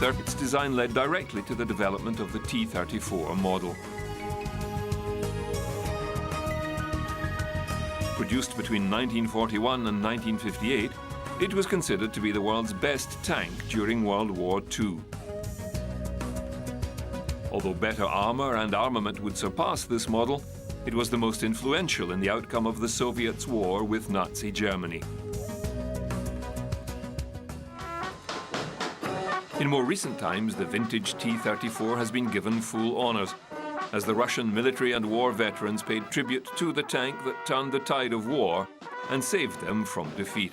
Panther, its design led directly to the development of the T-34 model. Produced between 1941 and 1958, it was considered to be the world's best tank during World War II. Although better armor and armament would surpass this model, it was the most influential in the outcome of the Soviets' war with Nazi Germany. In more recent times, the vintage T-34 has been given full honors, as the Russian military and war veterans paid tribute to the tank that turned the tide of war and saved them from defeat.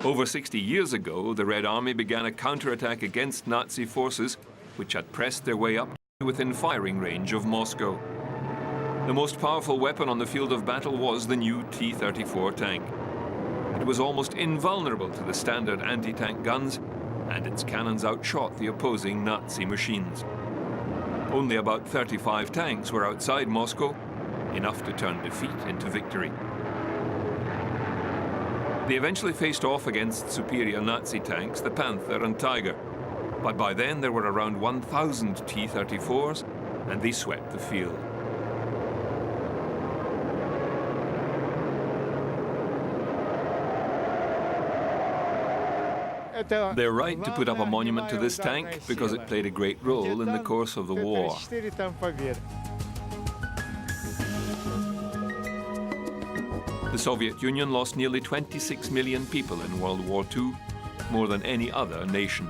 Over 60 years ago, the Red Army began a counterattack against Nazi forces which had pressed their way up to within firing range of Moscow. The most powerful weapon on the field of battle was the new T-34 tank. It was almost invulnerable to the standard anti-tank guns, and its cannons outshot the opposing Nazi machines. Only about 35 tanks were outside Moscow, enough to turn defeat into victory. They eventually faced off against superior Nazi tanks, the Panther and Tiger. But by then there were around 1,000 T-34s, and they swept the field. They're right to put up a monument to this tank because it played a great role in the course of the war. The Soviet Union lost nearly 26 million people in World War II, more than any other nation.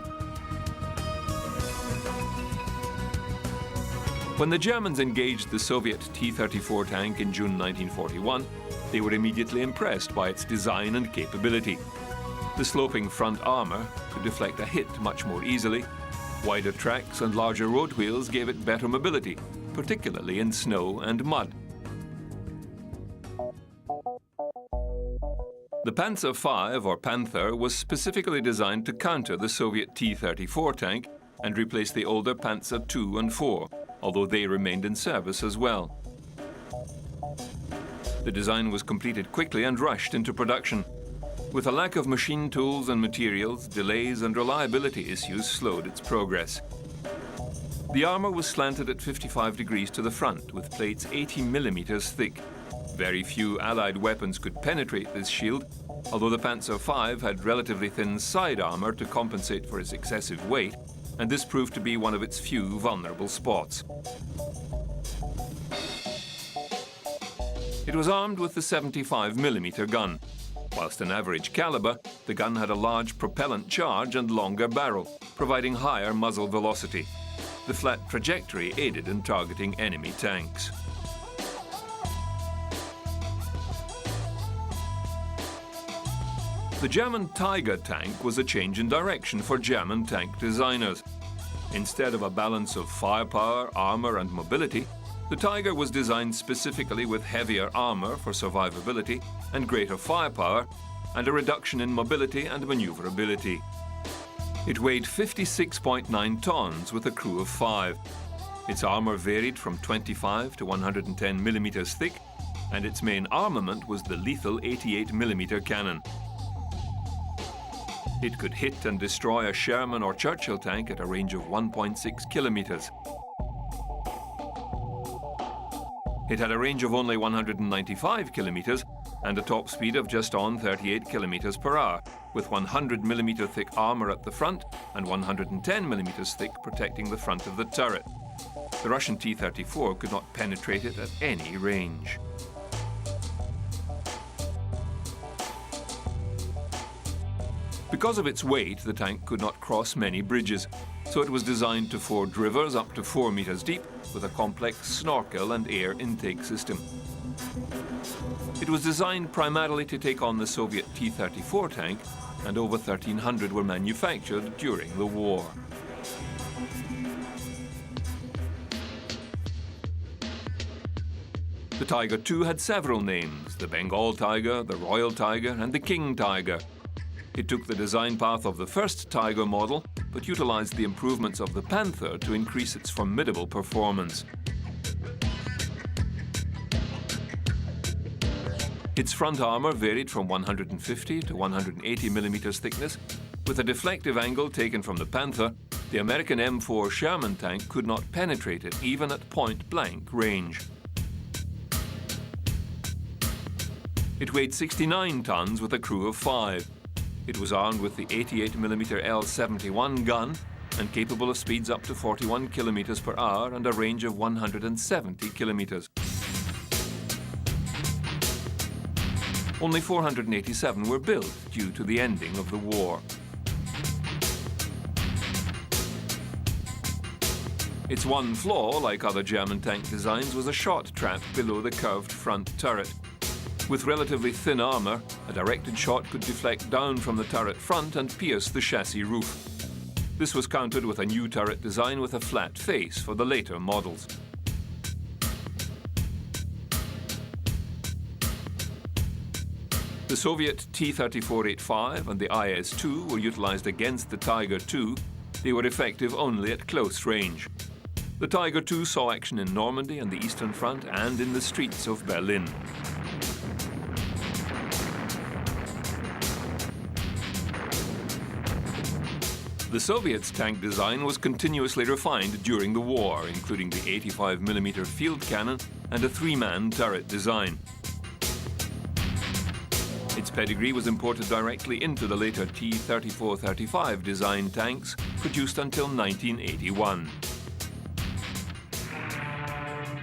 When the Germans engaged the Soviet T-34 tank in June 1941, they were immediately impressed by its design and capability. The sloping front armor could deflect a hit much more easily. Wider tracks and larger road wheels gave it better mobility, particularly in snow and mud. The Panzer V, or Panther, was specifically designed to counter the Soviet T-34 tank and replace the older Panzer II and IV, although they remained in service as well. The design was completed quickly and rushed into production. With a lack of machine tools and materials, delays and reliability issues slowed its progress. The armor was slanted at 55 degrees to the front, with plates 80 millimeters thick. Very few Allied weapons could penetrate this shield, although the Panzer V had relatively thin side armor to compensate for its excessive weight, and this proved to be one of its few vulnerable spots. It was armed with the 75 millimeter gun. Whilst an average caliber, the gun had a large propellant charge and longer barrel, providing higher muzzle velocity. The flat trajectory aided in targeting enemy tanks. The German Tiger tank was a change in direction for German tank designers. Instead of a balance of firepower, armor and mobility, the Tiger was designed specifically with heavier armor for survivability and greater firepower, and a reduction in mobility and maneuverability. It weighed 56.9 tons with a crew of 5. Its armor varied from 25 to 110 millimeters thick, and its main armament was the lethal 88 millimeter cannon. It could hit and destroy a Sherman or Churchill tank at a range of 1.6 kilometers. It had a range of only 195 kilometers and a top speed of just on 38 kilometers per hour, with 100 millimeter thick armor at the front and 110 millimeters thick protecting the front of the turret. The Russian T-34 could not penetrate it at any range. Because of its weight, the tank could not cross many bridges, so it was designed to ford rivers up to 4 meters deep with a complex snorkel and air intake system. It was designed primarily to take on the Soviet T-34 tank, and over 1,300 were manufactured during the war. The Tiger II had several names: the Bengal Tiger, the Royal Tiger, and the King Tiger. It took the design path of the first Tiger model, but utilized the improvements of the Panther to increase its formidable performance. Its front armour varied from 150 to 180 millimeters thickness. With a deflective angle taken from the Panther, the American M4 Sherman tank could not penetrate it even at point-blank range. It weighed 69 tons with a crew of 5. It was armed with the 88mm L71 gun and capable of speeds up to 41 kilometers per hour and a range of 170 kilometers. Only 487 were built due to the ending of the war. Its one flaw, like other German tank designs, was a shot trap below the curved front turret. With relatively thin armour, a directed shot could deflect down from the turret front and pierce the chassis roof. This was countered with a new turret design with a flat face for the later models. The Soviet T-3485 and the IS-2 were utilised against the Tiger II. They were effective only at close range. The Tiger II saw action in Normandy and the Eastern Front and in the streets of Berlin. The Soviets' tank design was continuously refined during the war, including the 85mm field cannon and a 3-man turret design. Its pedigree was imported directly into the later T-3435 design tanks, produced until 1981.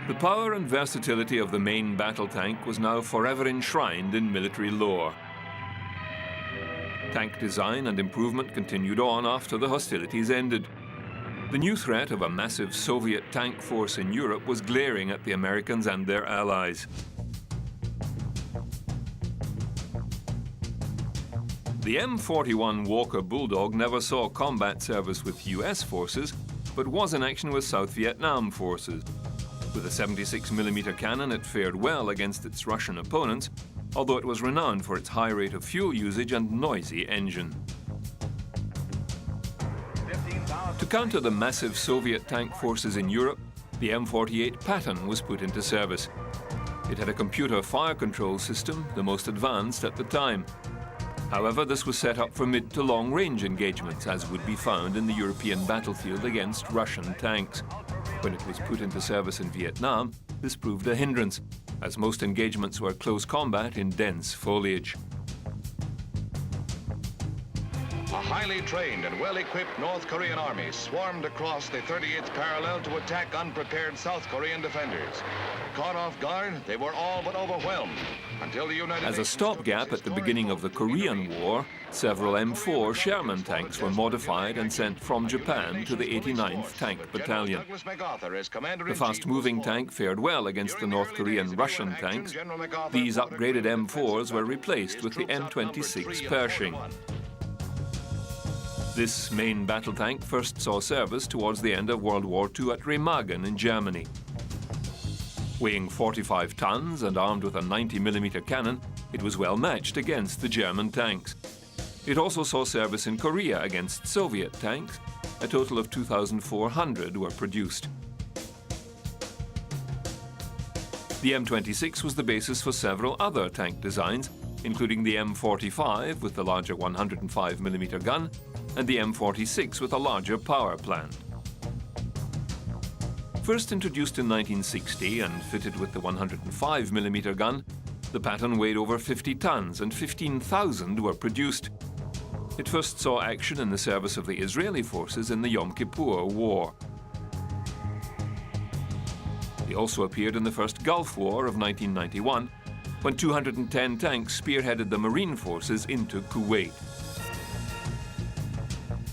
The power and versatility of the main battle tank was now forever enshrined in military lore. Tank design and improvement continued on after the hostilities ended. The new threat of a massive Soviet tank force in Europe was glaring at the Americans and their allies. The M41 Walker Bulldog never saw combat service with US forces, but was in action with South Vietnam forces. With a 76mm cannon, it fared well against its Russian opponents, although it was renowned for its high rate of fuel usage and noisy engine. To counter the massive Soviet tank forces in Europe, the M48 Patton was put into service. It had a computer fire control system, the most advanced at the time. However, this was set up for mid to long range engagements, as would be found in the European battlefield against Russian tanks. When it was put into service in Vietnam, this proved a hindrance, as most engagements were close combat in dense foliage. A highly trained and well-equipped North Korean army swarmed across the 38th parallel to attack unprepared South Korean defenders. Caught off guard, they were all but overwhelmed until the United As a stopgap at the beginning of the Korean War, several M4 Sherman tanks were modified and sent from Japan to the 89th Tank Battalion. The fast-moving tank fared well against the North Korean Russian tanks. These upgraded M4s were replaced with the M26 Pershing. This main battle tank first saw service towards the end of World War II at Remagen in Germany. Weighing 45 tons and armed with a 90mm cannon, it was well matched against the German tanks. It also saw service in Korea against Soviet tanks. A total of 2,400 were produced. The M26 was the basis for several other tank designs, including the M45 with the larger 105mm gun and the M46 with a larger power plant. First introduced in 1960 and fitted with the 105mm gun, the Patton weighed over 50 tons and 15,000 were produced. It first saw action in the service of the Israeli forces in the Yom Kippur War. They also appeared in the first Gulf War of 1991, when 210 tanks spearheaded the Marine forces into Kuwait.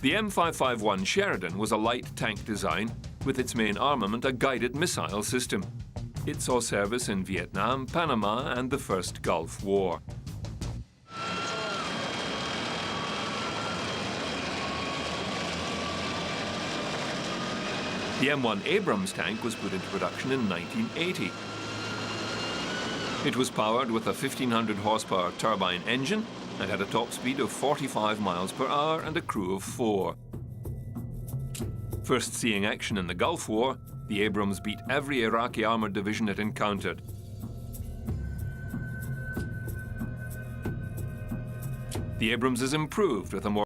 The M551 Sheridan was a light tank design with its main armament a guided missile system. It saw service in Vietnam, Panama, and the First Gulf War. The M1 Abrams tank was put into production in 1980. It was powered with a 1,500 horsepower turbine engine and had a top speed of 45 miles per hour and a crew of 4. First seeing action in the Gulf War, the Abrams beat every Iraqi armored division it encountered. The Abrams is improved with a more